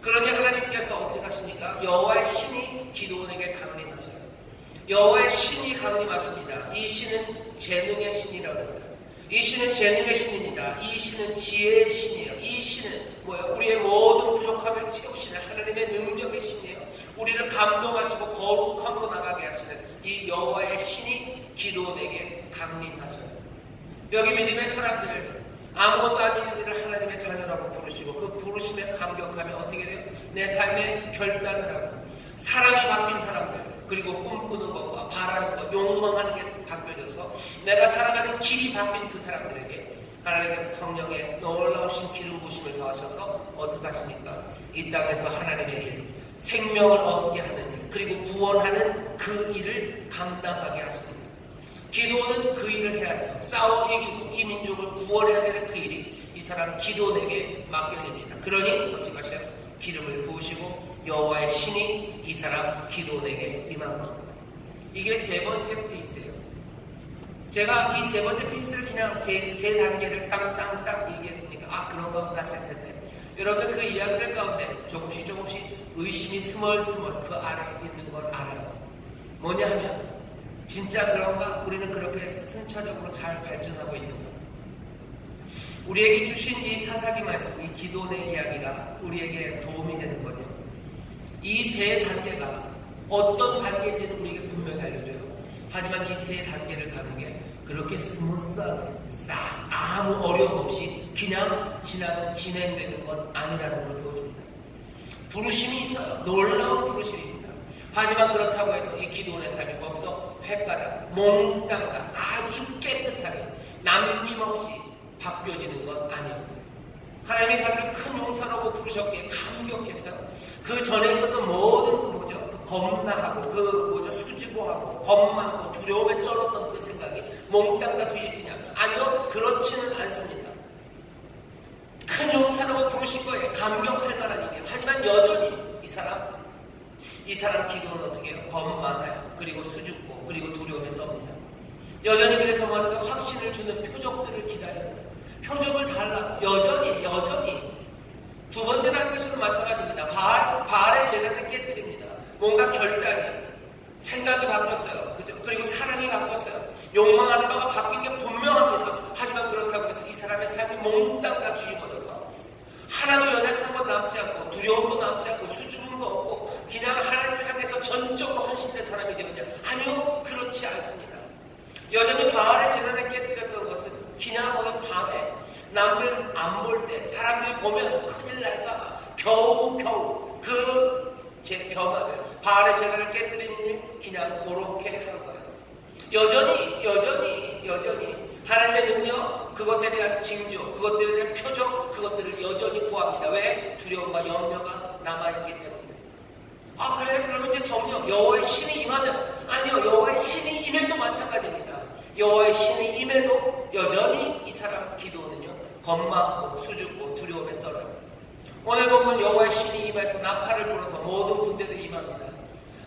그러니 하나님께서 어찌 하십니까? 여호와의 신이 기드온에게 강림하셔요. 여호와의 신이 강림하십니다. 이 신은 재능의 신이라고 했어요. 이 신은 재능의 신입니다. 이 신은 지혜의 신이에요. 이 신은 뭐예요? 우리의 모든 부족함을 채우시는 하나님의 능력의 신이에요. 우리를 감동하시고 거룩함으로 나가게 하시는 이 여호와의 신이 기드온에게 강림하셔요. 여기 믿음의 사람들 아무것도 아닌 일을 하나님의 자녀라고 부르시고 그 부르심에 감격하면 어떻게 돼요? 내 삶에 결단을 하고 사랑이 바뀐 사람들 그리고 꿈꾸는 것과 바라는 것, 욕망하는 게 바뀌어져서 내가 살아가는 길이 바뀐 그 사람들에게 하나님께서 성령의 놀라우신 기름 부으심을 더하셔서 어떻게 하십니까? 이 땅에서 하나님의 일, 생명을 얻게 하는 일, 그리고 구원하는 그 일을 감당하게 하십니다. 기드온은 그 일을 해야 돼요. 싸워 이기고 이 민족을 구원해야 되는 그 일이 이 사람 기드온에게 맡겨집니다. 그러니 어찌 하셔요? 기름을 부으시고 여호와의 신이 이 사람 기드온에게 임한 겁니다. 이게 세 번째 페이스예요. 제가 이 세 번째 페이스를 그냥 세 단계를 땅땅땅 얘기했으니까 그런가 보다 하실 텐데 여러분 그 이야기들 가운데 조금씩 의심이 스멀스멀 그 아래 있는 걸 알아요. 뭐냐 하면 진짜 그런가? 우리는 그렇게 순차적으로 잘 발전하고 있는 것. 우리에게 주신 이 사사기 말씀, 이 기도의 이야기가 우리에게 도움이 되는 거죠. 이 세 단계가 어떤 단계인지는 우리에게 분명히 알려줘요. 하지만 이 세 단계를 가는 게 그렇게 스무스하게 아무 어려움 없이 그냥 진행되는 건 아니라는 걸 보여줍니다. 부르심이 있어요. 놀라운 부르심입니다. 하지만 그렇다고 해서 이 기도의 삶이 거기서 횟가닥, 몽땅다 아주 깨끗하게 남김없이 바뀌어지는 건 아니에요. 하나님이 자기를 큰 용사라고 부르셨기에 감격해서 그 전에 있었던 모든 겁나하고 수줍어하고 겁 많고 두려움에 쩔었던 그 생각이 몽땅 다 뒤집히냐? 아니요, 그렇지는 않습니다. 큰 용사라고 부르신 거예요. 감격할 만한 일이에요. 하지만 여전히 이 사람 기도는 어떻게 해요? 겁 많아요. 그리고 수줍고 그리고 두려움에 떱니다. 여전히 그래서 말하는 확신을 주는 표적들을 기다려요. 표적을 달라고 여전히 두 번째 단계에서도 마찬가지입니다. 바알의 재단을 깨뜨립니다. 뭔가 결단이 생각이 바뀌었어요. 그죠? 그리고 사랑이 바뀌었어요. 욕망하는 바가 바뀐 게 분명합니다. 하지만 그렇다고 해서 이 사람의 삶이 몽땅 다 뒤집어져서 하나도 연약한 건 남지 않고 두려움도 남지 않고 수줍음도 없고 그냥 하나님을 향해서 전적으로 헌신된 사람이 되었냐? 아니요, 그렇지 않습니다. 여전히 바알의 재단을 깨뜨렸던 것은 그냥 오는 밤에 남들 안 볼 때 사람들이 보면 큰일 날까 겨우 제 변화를 바알의 재단을 깨뜨리는 일 그냥 그렇게 한 거예요. 여전히 하나님의 능력, 그것에 대한 징조, 그것들에 대한 표정, 그것들을 여전히 구합니다. 왜? 두려움과 염려가 남아있기 때문에. 아, 그래? 그러면 이제 성령, 여호와의 신이 임하면, 아니요, 여호와의 신이 임해도 마찬가지입니다. 여호와의 신이 임해도 여전히 이 사람 기도는요, 겁많고 수줍고 두려움에 떨어요. 오늘 보면 여호와의 신이 임해서 나팔을 불어서 모든 군대들이 임합니다.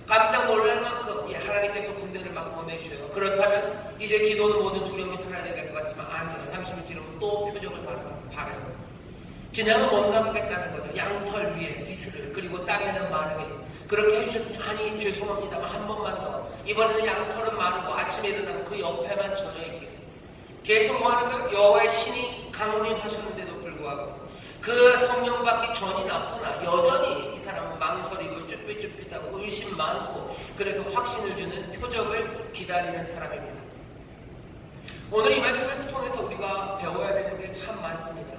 깜짝 놀랄 만큼 하나님께서 군대를 막 보내주셔요. 그렇다면 이제 기도는 모든 두려움이 사라져야 될 것 같지만 아니요. 36절은 또 표정을 바라요. 그냥은 못 나가겠다는 거죠. 양털 위에 이슬을, 그리고 땅에는 마르게. 그렇게 해주셨더니 아니 죄송합니다만 한 번만 더. 이번에는 양털은 마르고 아침에 일어나면 그 옆에만 젖어있게. 계속 뭐 하는 거? 여호와의 신이 강림하셨는데도 불구하고 그 성령 받기 전이나 후나 여전히 이 사람은 망설이고 쭈삣쭈삣하고 의심 많고, 그래서 확신을 주는 표적을 기다리는 사람입니다. 오늘 이 말씀을 통해서 우리가 배워야 되는 게 참 많습니다.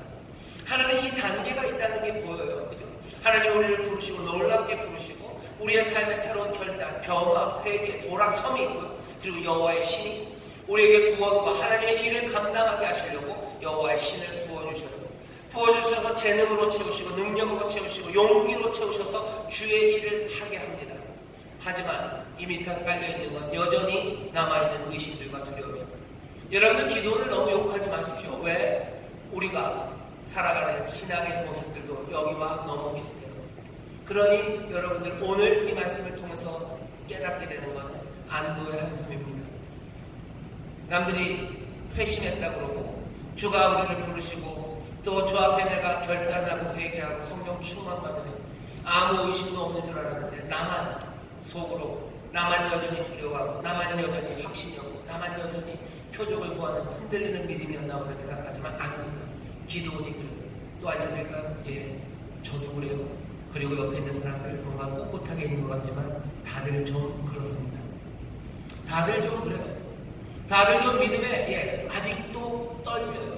하나님의 이 단계가 있다는 게 보여요. 그죠? 하나님 우리를 부르시고 놀랍게 부르시고 우리의 삶의 새로운 결단, 변화, 회개, 돌아섬이 있고요. 그리고 여호와의 신이 우리에게 구원과 하나님의 일을 감당하게 하시려고 여호와의 신을 부어주셔서 재능으로 채우시고 능력으로 채우시고 용기로 채우셔서 주의 일을 하게 합니다. 하지만 이 밑에 깔려있는 건 여전히 남아있는 의심들과 두려움이에요. 여러분들 기도를 너무 욕하지 마십시오. 왜? 우리가 살아가는 신앙의 모습들도 여기와 너무 비슷해요. 그러니 여러분들 오늘 이 말씀을 통해서 깨닫게 되는 것은 안도의 한숨입니다. 남들이 회심했다고 그러고 주가 우리를 부르시고 또 주 앞에 내가 결단하고 회개하고 성령 충만 받으면 아무 의심도 없는 줄 알았는데 나만 속으로, 나만 여전히 두려워하고 나만 여전히 확신이 없고 나만 여전히 표적을 구하는 흔들리는 믿음이었나 보다 생각하지만 아닙니다. 기도원이 그래요. 또 알려드릴까요? 예, 저도 그래요. 그리고 옆에 있는 사람들 뭔가 꿋꿋하게 있는 것 같지만 다들 좀 그렇습니다. 다들 좀 그래요. 다들 좀 믿음에 아직도 떨려요.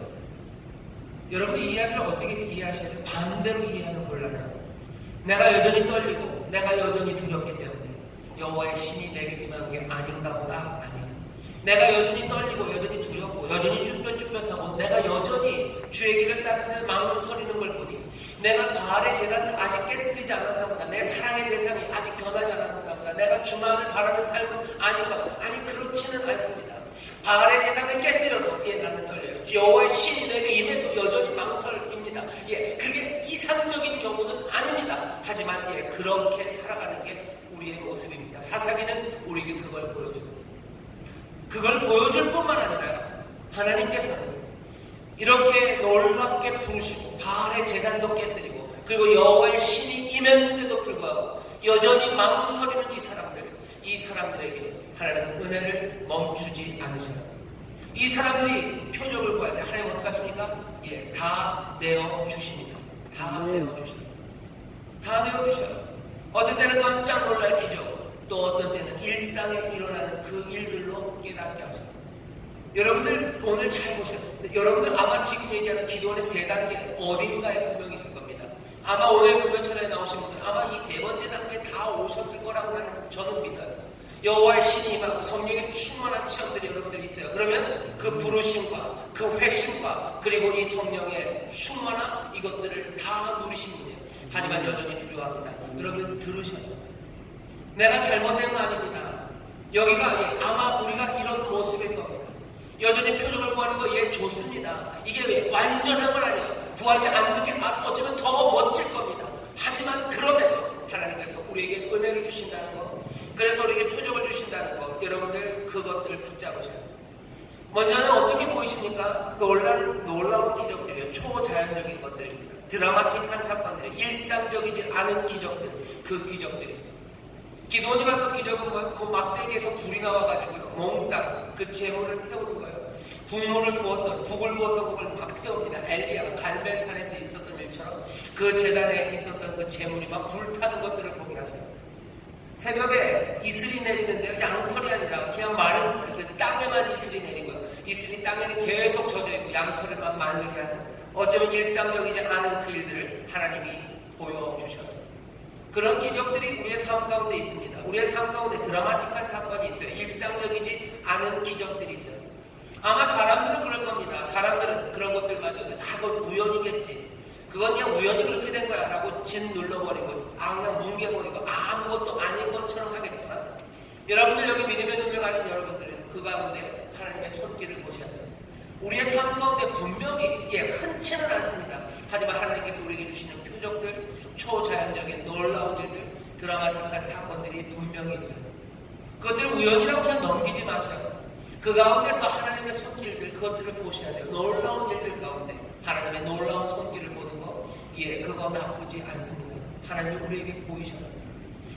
여러분 이 이야기를 어떻게 이해하셔야 돼요? 반대로 이해하면 곤란해요. 내가 여전히 떨리고 내가 여전히 두렵기 때문에 여호와의 신이 내게 임한 게 아닌가 보다. 아니에요. 내가 여전히 떨리고 여전히 두렵고 여전히 쭈뼛쭈뼛하고 내가 여전히 주의 길을 따르는 마음을 서리는 걸 보니 내가 바알의 제단을 아직 깨뜨리지 않았나 보다. 내 사랑의 대상이 아직 변하지 않았나 보다. 내가 주만을 바라는 삶은 아닌가 보다. 아니 그렇지는 않습니다. 바알의 제단을 깨뜨려도 나는 떨려요. 여호와의 신이 내게 임해도 여전히 망설입니다. 그게 이상적인 경우는 아닙니다. 하지만 그렇게 살아가는 게 우리의 모습입니다. 사사기는 우리에게 그걸 보여줘요. 그걸 보여줄 뿐만 아니라 하나님께서는 이렇게 놀랍게 부르시고 바알의 제단도 깨뜨리고 그리고 여호와의 신이 임했는데도 불구하고 여전히 망설이는 이 사람들에게 하나님은 은혜를 멈추지 않으셔요. 이 사람들이 표적을 구할 때 하나님 어떻게 하십니까? 다 내어주십니다. 다 내어주십니다. 다 내어주셔요. 어떤 때는 깜짝 놀랄 기적, 또 어떤 때는 일상에 일어나는 그 일들로 깨닫게 하셔요. 여러분들 오늘 잘 보셔요. 여러분들 아마 지금 얘기하는 기도원의 세 단계 어딘가에 분명히 있을 겁니다. 아마 오늘 금요철에 나오신 분들은 아마 이 세 번째 단계에 다 오셨을 거라고 저는 믿어요. 여호와의 신이 임하고 성령의 충만한 체험들이 여러분들이 있어요. 그러면 그 부르심과 그 회심과 그리고 이 성령의 충만함 이것들을 다 누리신 분이에요. 하지만 여전히 두려워합니다. 여러분 들으셔요. 내가 잘못된 거 아닙니다. 여기가 아마 우리가 이런 모습인 겁니다. 여전히 표적을 구하는 거 좋습니다. 이게 완전한 건 아니에요. 구하지 않는 게 어쩌면 더 멋질 겁니다. 하지만 그럼에도 하나님께서 우리에게 은혜를 주신다는 거, 그래서 우리에게 표적을 주신다는 거, 여러분들 그것들을 붙잡으셔요. 먼저는 어떻게 보이십니까? 놀라운 기적들이에요. 초자연적인 것들입니다. 드라마틱한 사건들이, 일상적이지 않은 기적들, 그 기적들이. 기도원이 봤던 기적은 뭐예요? 막대기에서 불이 나와가지고요, 몽땅 그 재물을 태우는 거예요. 국을 부었던 국을 막 태웁니다. 엘리야가 갈멜산에서 있었던 일처럼 그 제단에 있었던 그 재물이 막 불타는 것들을 보게 하세요. 새벽에 이슬이 내리는데요, 양털이 아니라 그냥 마른 그 땅에만 이슬이 내리고요. 이슬이 땅에는 계속 젖어있고 양털을 막 말리게 하는, 어쩌면 일상적이지 않은 그 일들을 하나님이 보여주셔요. 그런 기적들이 우리의 삶 가운데 있습니다. 우리의 삶 가운데 드라마틱한 사건이 있어요. 일상적이지 않은 기적들이 있어요. 아마 사람들은 그럴 겁니다. 사람들은 그런 것들마저도 다 그건 우연이겠지. 그건 그냥 우연히 그렇게 된 거야 라고 진 눌러버리고 그냥 뭉개버리고 아무것도 아닌 것처럼 하겠지만, 여러분들 여기 믿음의 눈을 가진 여러분들은 그 가운데 하나님의 손길을 보셔야 돼요. 우리의 삶 가운데 분명히 흔치는 않습니다. 하지만 하나님께서 우리에게 주시는 표적들, 초자연적인 놀라운 일들, 드라마틱한 사건들이 분명히 있어요. 그것들을 우연이라고 그냥 넘기지 마셔요. 그 가운데서 하나님의 손길들, 그것들을 보셔야 돼요. 놀라운 일들 가운데 하나님의 놀라운 손길을 보는 거, 그거 나쁘지 않습니다. 하나님이 우리에게 보이셔야 돼요.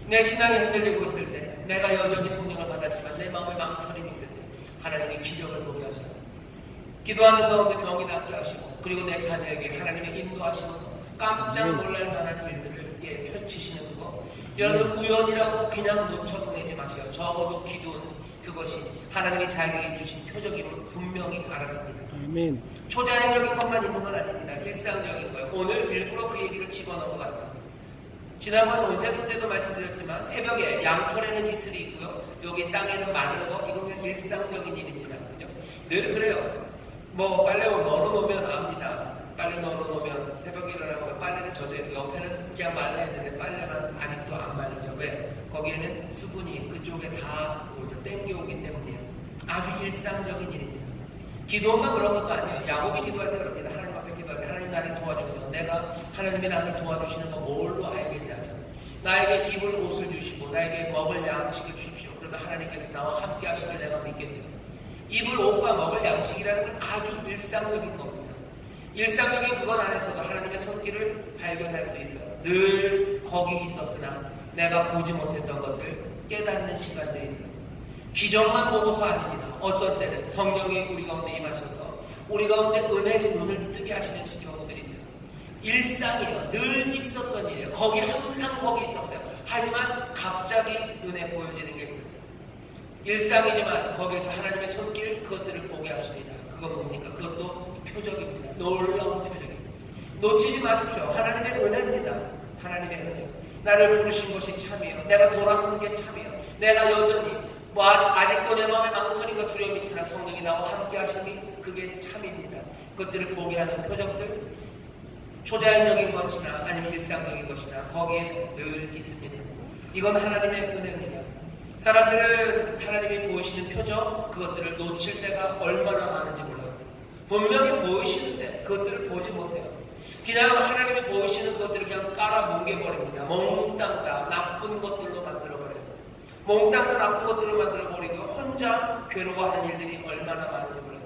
내 신앙이 흔들리고 있을 때, 내가 여전히 성령을 받았지만 내 마음에 망설임이 있을 때 하나님이 기적을 보게 하셔요. 기도하는 가운데 병이 낫게 하시고, 그리고 내 자녀에게 하나님의 인도하시는 깜짝 놀랄 만한 일들을 펼치시는 거, 여러분 우연이라고 그냥 놓쳐보내지 마세요. 적어도 기도는 그것이 하나님이 자기에게 주신 표적임을 분명히 알았습니다. 아멘. 초자연적인 것만 있는 건 아닙니다. 일상적인 거예요. 오늘 일부러 그 얘기를 집어넣은 것 같아요. 지난번 온세토 때도 말씀드렸지만 새벽에 양털에는 이슬이 있고요, 여기 땅에는 마른 거, 이건 그냥 일상적인 일입니다. 그죠? 늘 그래요. 뭐 빨래 널어놓으면 압니다. 빨래 널어놓으면 새벽에 일어나면 빨래는 젖어요. 옆에는 그냥 말라야 되는데 빨래만 아직도 안 말리죠. 왜? 거기에는 수분이 그쪽에 다 땡겨오기 때문이에요. 아주 일상적인 일입니다. 기도만 그런 것도 아니에요. 야곱이 기도할 때 그럽니다. 하나님 앞에 기도할 때 하나님 나를 도와주세요. 내가 하나님이 나를 도와주시는 거 뭘로 알겠냐면, 나에게 입을 옷을 주시고 나에게 먹을 양식을 주십시오. 그러면 하나님께서 나와 함께 하심을 내가 믿겠네요. 입을 옷과 먹을 양식이라는 건 아주 일상적인 겁니다. 일상적인 그것 안에서도 하나님의 손길을 발견할 수 있어요. 늘 거기 있었으나 내가 보지 못했던 것들 깨닫는 시간들이 있어요. 기적만 보고서 아닙니다. 어떤 때는 성령이 우리 가운데 임하셔서 우리 가운데 은혜의 눈을 뜨게 하시는 경우들이 있어요. 일상이에요. 늘 있었던 일이에요. 거기 항상 거기 있었어요. 하지만 갑자기 눈에 보여지는 게 있어요. 일상이지만 거기에서 하나님의 손길, 그것들을 보게 하십니다. 그건 뭡니까? 그것도 표적입니다. 놀라운 표적입니다. 놓치지 마십시오. 하나님의 은혜입니다. 하나님의 은혜. 나를 부르신 것이 참이에요. 내가 돌아서는 게 참이에요. 내가 여전히 아직도 내 마음에 망설임과 두려움이 있으나 성령이 나와 함께 하심이 그게 참입니다. 그것들을 보게 하는 표적들, 초자연적인 것이나 아니면 일상적인 것이나 거기에 늘 있습니다. 이건 하나님의 은혜입니다. 사람들은 하나님이 보이시는 표적, 그것들을 놓칠 때가 얼마나 많은지 몰라요. 분명히 보이시는데 그것들을 보지 못해요. 그냥 하나님이 보이시는 것들을 그냥 깔아 뭉개버립니다. 몽땅 다 나쁜 것들로 만들어버려요. 몽땅 다 나쁜 것들로 만들어버리고 혼자 괴로워하는 일들이 얼마나 많은지 몰라요.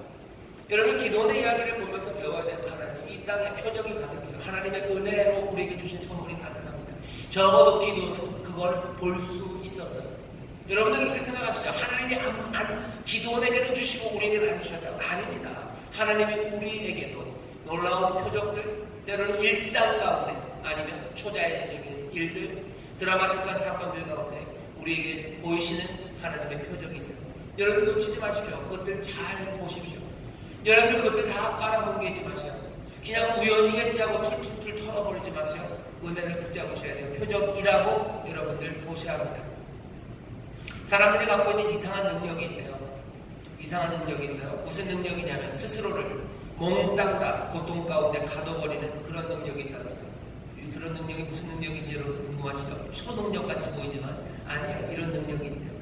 여러분, 기도원의 이야기를 보면서 배워야 되는 하나님, 이 땅에 표적이 가득해요. 하나님의 은혜로 우리에게 주신 선물이 가득합니다. 적어도 기도는 그걸 볼 수 있었어요. 여러분들 그렇게 생각하시죠? 하나님이 기도원에게는 주시고 우리에게는 안 주셨다고. 아닙니다. 하나님이 우리에게도 놀라운 표적들, 때로는 일상 가운데 아니면 초자연적인 일들, 드라마틱한 사건들 가운데 우리에게 보이시는 하나님의 표적이 있어요. 여러분 놓치지 마십시오. 그것들 잘 보십시오. 여러분 그것들 다 깔아뭉개지 마세요. 그냥 우연이겠지 하고 툴툴툴 털어버리지 마세요. 은혜를 붙잡으셔야 돼요. 표적이라고 여러분들 보셔야 합니다. 사람들이 갖고 있는 이상한 능력이 있대요. 이상한 능력이 있어요. 무슨 능력이냐면 스스로를 몽땅 다 고통 가운데 가둬버리는 그런 능력이 있답니다. 그런 능력이 무슨 능력인지 여러분 궁금하시죠? 초능력 같이 보이지만 아니에요. 이런 능력이 있대요.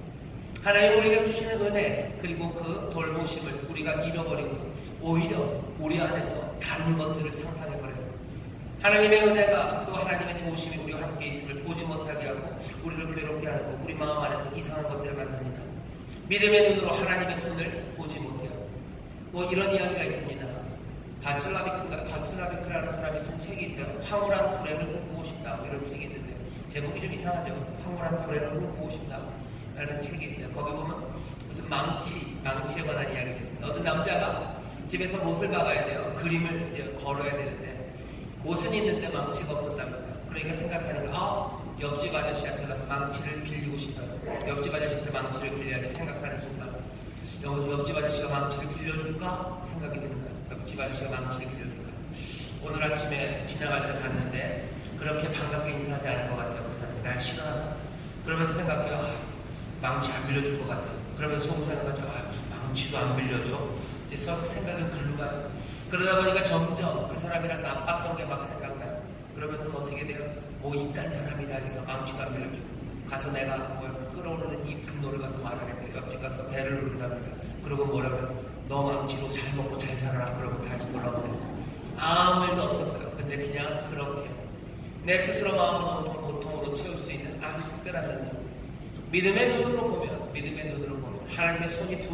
하나님 우리에게 주시는 은혜, 그리고 그 돌보심을 우리가 잃어버리고 오히려 우리 안에서 다른 것들을 상상해버려요. 하나님의 은혜가 또 하나님의 도우심이 우리와 함께 있음을 보지 못하게 하고 우리를 괴롭게 하고 우리 마음 안에서 이상한 것들을 만듭니다. 믿음의 눈으로 하나님의 손을 보지 못해요. 뭐 이런 이야기가 있습니다. 바츠라비크라는 사람이 쓴 책이 있어요. 황홀한 불행을 꿈꾸고 싶다, 뭐 이런 책이 있는데 제목이 좀 이상하죠. 황홀한 불행을 꿈꾸고 싶다 라는 책이 있어요. 거기 보면 무슨 망치에 관한 이야기가 있습니다. 어떤 남자가 집에서 못을 박아야 돼요. 그림을 이제 걸어야 되는데 못은 있는데 망치가 없었답니다. 그러니까 생각하는 거, 옆집 아저씨한테 가서 망치를 빌리고 싶어요. 옆집 아저씨한테 망치를 빌려야 돼 생각하는 순간 옆집 아저씨가 망치를 빌려줄까 생각이 드는 거예요. 옆집 아저씨가 망치를 빌려줄까. 오늘 아침에 지나갈 때 봤는데 그렇게 반갑게 인사하지 않은 것 같아요. 그 사람이 날 싫어하나. 그러면서 생각해요. 망치 안 빌려줄 것 같아요. 그러면서 속으로 생각하죠. 무슨 망치도 안 빌려줘. 이제 생각은 글로 가요. 그러다 보니까 점점 그 사람이랑 나빴던 게 막 생각나요. 그러면서 어떻게 돼요? 뭐 이딴 사람이다 해서 망치가 밀려주고 가서 내가 뭘 끌어오르는 이 분노를 가서 말하겠다. 옆집 가서 배를 누른답니다. 그러고 뭐라면 너 망치로 잘 먹고 잘 살아라. 그러고 다시 돌아오네. 아무 일도 없었어요. 근데 그냥 그렇게 내 스스로 마음을 온통 고통으로 채울 수 있는 아주 특별한 능력. 믿음의 눈으로 보면 하나님의 손이